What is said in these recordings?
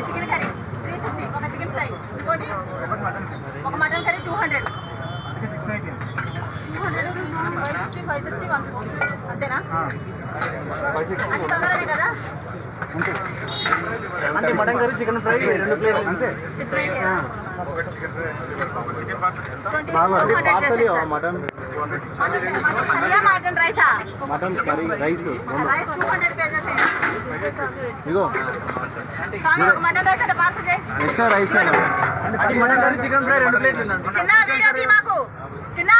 Chicken curry 360, ఒక chicken fry, ఇంకోటి ఒక మటన్ కర్రీ 200, 560, 150 అంతేనా? అంటే తొందరనే కదా? అంటే మటన్ కర్రీ చికెన్ ఫ్రై 2 ప్లేట్లు అంతే. మటన్ మటన్ రైసా? మటన్ కర్రీ రైస్ రైస్ 200 పేజెస్. ఇగో మటన్ రైస్ అంటే పార్సల్ చేయి. Extra rice mutton curry chicken fry 2 ప్లేట్లు ఉందండి. చిన్న వీడియో తీ మాకు, చిన్న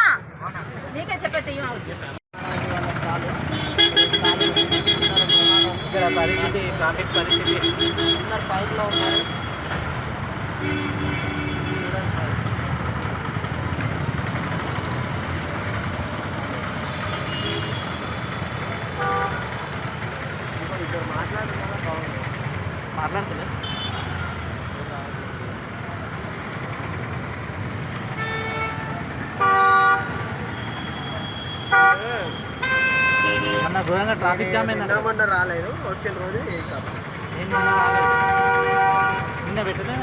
నీకే చెప్పేది. ఇక్కడ పరిస్థితి, ట్రాఫిక్ పరిస్థితి బైక్లో ఉన్నారు. మాట్లాడుతున్నా బాగుంది. మాట్లాడుతున్నా అన్న ఘోరంగా ట్రాఫిక్ జామ్ అయిందంటే రాలేదు. వచ్చిన రోజు నిన్న పెట్టలే.